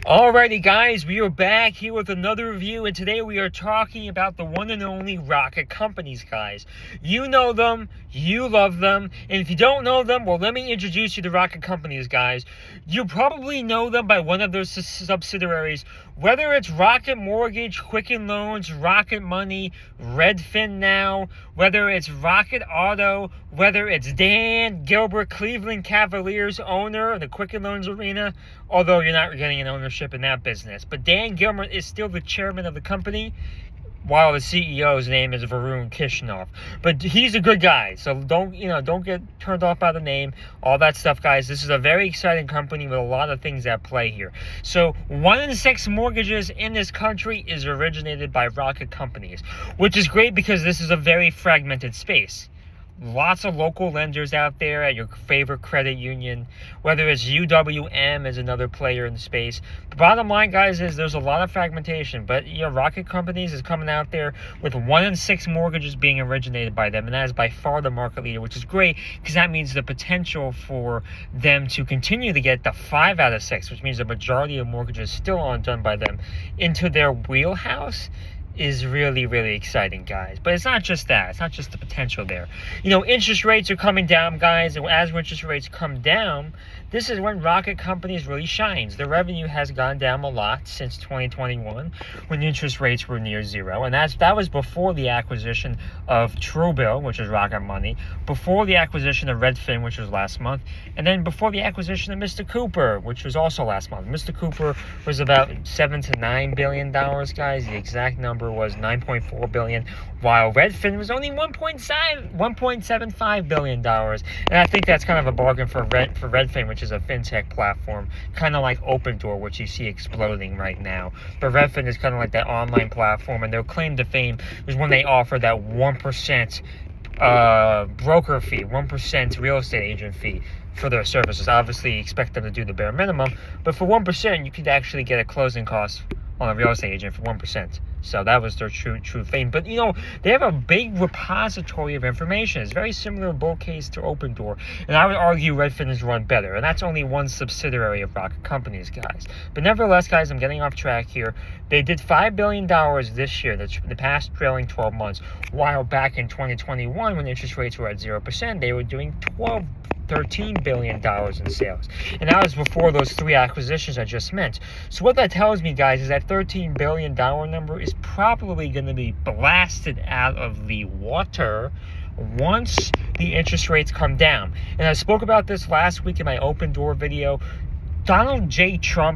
Alrighty guys, we are back here with another review, and today we are talking about the one and only Rocket Companies, guys. You know them, you love them, and if you don't know them, well, let me introduce you to Rocket Companies, guys. You probably know them by one of their subsidiaries, whether it's Rocket Mortgage, Quicken Loans, Rocket Money, Redfin now, whether it's Rocket Auto, whether it's Dan Gilbert, Cleveland Cavaliers owner of the Quicken Loans arena, although you're not getting an ownership in that business. But Dan Gilbert is still the chairman of the company, while the CEO's name is Varun Kishnov. But he's a good guy, so don't get turned off by the name, all that stuff, guys. This is a very exciting company with a lot of things at play here. So 1 in 6 mortgages in this country is originated by Rocket Companies, which is great because this is a very fragmented space. Lots of local lenders out there at your favorite credit union, whether it's UWM is another player in the space. The bottom line, guys, is there's a lot of fragmentation, but Rocket Companies is coming out there with 1 in 6 mortgages being originated by them, and that is by far the market leader, which is great because that means the potential for them to continue to get the 5 out of 6, which means the majority of mortgages still aren't done by them, into their wheelhouse is really, really exciting, guys. But it's not just that. It's not just the potential there. Interest rates are coming down, guys, and as interest rates come down, this is when Rocket Companies really shines. The revenue has gone down a lot since 2021 when interest rates were near zero, and that was before the acquisition of Truebill, which is Rocket Money, before the acquisition of Redfin, which was last month, and then before the acquisition of Mr. Cooper, which was also last month. Mr. Cooper was about $7 to $9 billion, guys. The exact number was $9.4 billion, while Redfin was only $1.75 billion. And I think that's kind of a bargain for Redfin, which is a fintech platform, kind of like Opendoor, which you see exploding right now. But Redfin is kind of like that online platform, and their claim to fame is when they offer that 1% broker fee, 1% real estate agent fee for their services. Obviously, expect them to do the bare minimum, but for 1%, you could actually get a closing cost on a real estate agent for 1%. So that was their true fame. But they have a big repository of information. It's very similar in both cases to Opendoor, and I would argue Redfin is run better, and that's only one subsidiary of Rocket Companies, guys. But nevertheless, guys, I'm getting off track here. They did $5 billion this year, the past trailing 12 months, while back in 2021, when interest rates were at 0%, they were doing $13 billion in sales. And that was before those 3 acquisitions I just mentioned. So what that tells me, guys, is that $13 billion number is probably going to be blasted out of the water once the interest rates come down. And I spoke about this last week in my Opendoor video. Donald J. Trump